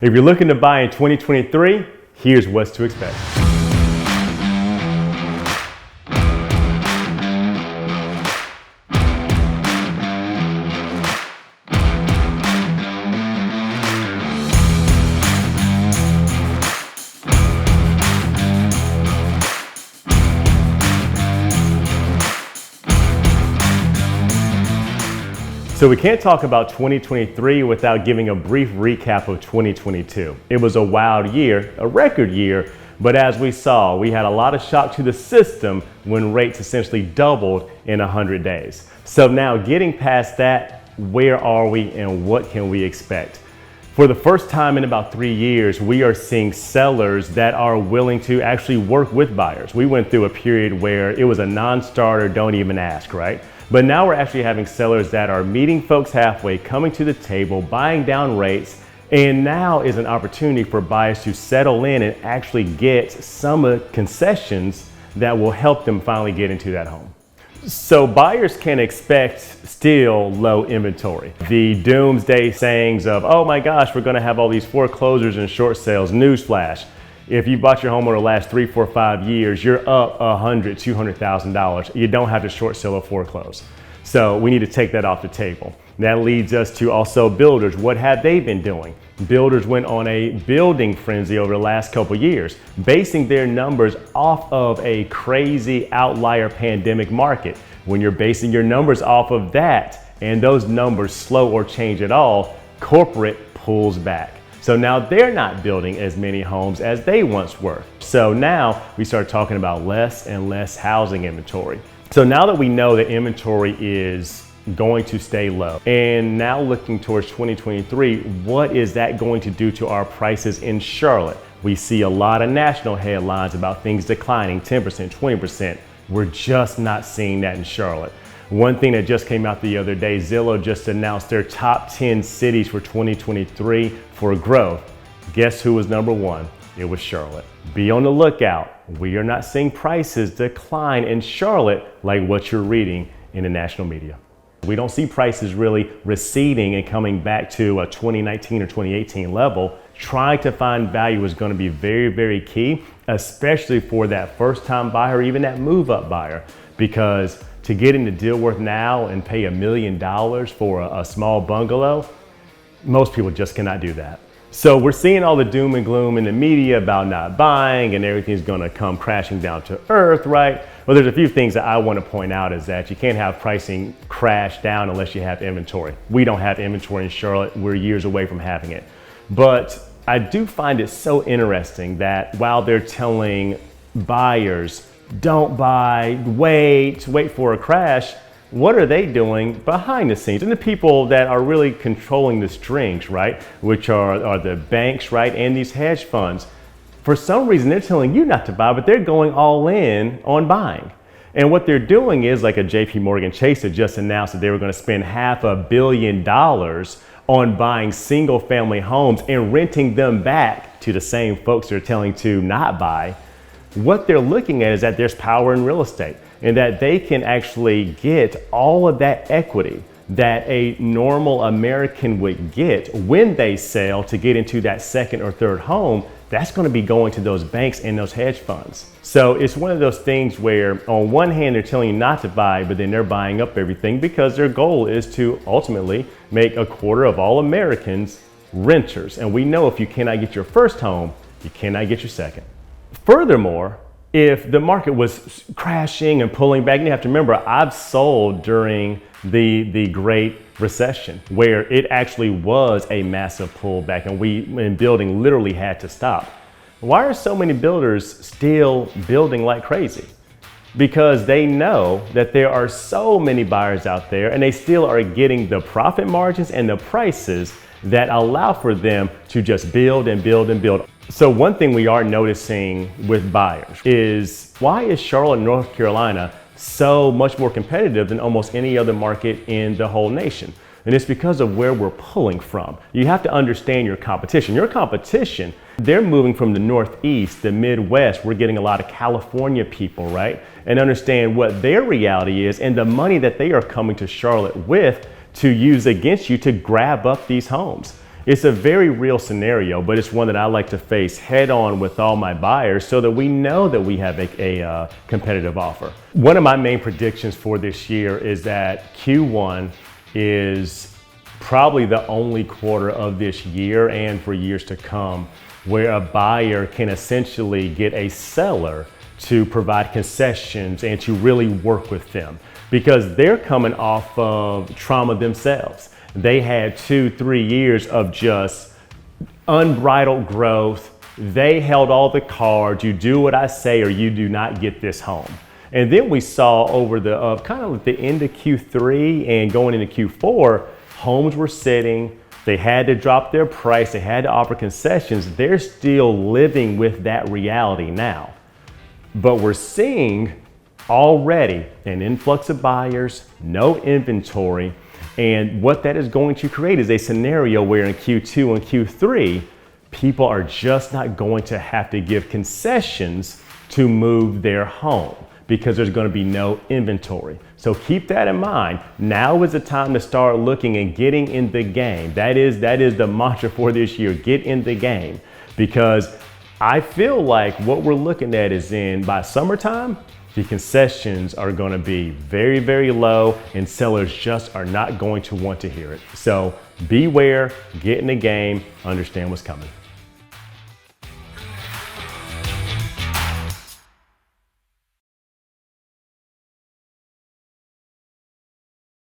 If you're looking to buy in 2023, here's what's to expect. So we can't talk about 2023 without giving a brief recap of 2022. It was a wild year, a record year, but as we saw, we had a lot of shock to the system when rates essentially doubled in 100 days. So now getting past that, where are we and what can we expect? For the first time in about 3 years, we are seeing sellers that are willing to actually work with buyers. We went through a period where it was a non-starter, don't even ask, right? But now we're actually having sellers that are meeting folks halfway, coming to the table, buying down rates, and now is an opportunity for buyers to settle in and actually get some concessions that will help them finally get into that home. So buyers can expect still low inventory. The doomsday sayings of, oh my gosh, we're gonna have all these foreclosures and short sales, newsflash. If you bought your home over the last 3, 4, 5 years, you're up $100,000, $200,000. You don't have to short sale or foreclose. So we need to take that off the table. That leads us to also builders. What have they been doing? Builders went on a building frenzy over the last couple years, basing their numbers off of a crazy outlier pandemic market. When you're basing your numbers off of that and those numbers slow or change at all, corporate pulls back. So now they're not building as many homes as they once were. So now we start talking about less and less housing inventory. So now that we know that inventory is going to stay low, and now looking towards 2023, what is that going to do to our prices in Charlotte? We see a lot of national headlines about things declining 10%, 20%. We're just not seeing that in Charlotte. One thing that just came out the other day, Zillow just announced their top 10 cities for 2023 for growth. Guess who was number one? It was Charlotte. Be on the lookout. We are not seeing prices decline in Charlotte like what you're reading in the national media. We don't see prices really receding and coming back to a 2019 or 2018 level. Trying to find value is going to be very, very key, especially for that first-time buyer or even that move-up buyer, because to get into Dilworth now and pay $1 million for a small bungalow, most people just cannot do that. So we're seeing all the doom and gloom in the media about not buying and everything's gonna come crashing down to earth, right? Well, there's a few things that I wanna point out is that you can't have pricing crash down unless you have inventory. We don't have inventory in Charlotte. We're years away from having it. But I do find it so interesting that while they're telling buyers, don't buy, wait for a crash, what are they doing behind the scenes? And the people that are really controlling the strings, right? Which are the banks, right? And these hedge funds. For some reason, they're telling you not to buy, but they're going all in on buying. And what they're doing is, like a JP Morgan Chase that just announced that they were gonna spend $500 million on buying single family homes and renting them back to the same folks they're telling to not buy. What they're looking at is that there's power in real estate and that they can actually get all of that equity that a normal American would get when they sell to get into that second or third home. That's going to be going to those banks and those hedge funds. So it's one of those things where on one hand they're telling you not to buy, but then they're buying up everything because their goal is to ultimately make a quarter of all Americans renters. And we know if you cannot get your first home, you cannot get your second. Furthermore, if the market was crashing and pulling back, you have to remember, I've sold during the Great Recession, where it actually was a massive pullback and building literally had to stop. Why are so many builders still building like crazy? Because they know that there are so many buyers out there and they still are getting the profit margins and the prices that allow for them to just build and build and build. So one thing we are noticing with buyers is, why is Charlotte, North Carolina so much more competitive than almost any other market in the whole nation? And it's because of where we're pulling from. You have to understand your competition. Your competition, they're moving from the Northeast, the Midwest. We're getting a lot of California people, right? And understand what their reality is and the money that they are coming to Charlotte with to use against you to grab up these homes. It's a very real scenario, but it's one that I like to face head on with all my buyers so that we know that we have a competitive offer. One of my main predictions for this year is that Q1 is probably the only quarter of this year and for years to come where a buyer can essentially get a seller to provide concessions and to really work with them, because they're coming off of trauma themselves. They had 2-3 years of just unbridled growth. They held all the cards. You do what I say or you do not get this home. And then we saw over the kind of at the end of Q3 and going into Q4, homes were sitting. They had to drop their price. They had to offer concessions. They're still living with that reality now. But we're seeing already an influx of buyers, no inventory. And what that is going to create is a scenario where in Q2 and Q3, people are just not going to have to give concessions to move their home because there's going to be no inventory. So keep that in mind. Now is the time to start looking and getting in the game. That is the mantra for this year. Get in the game, because I feel like what we're looking at is by summertime, the concessions are going to be very, very low and sellers just are not going to want to hear it. So beware, get in the game, understand what's coming.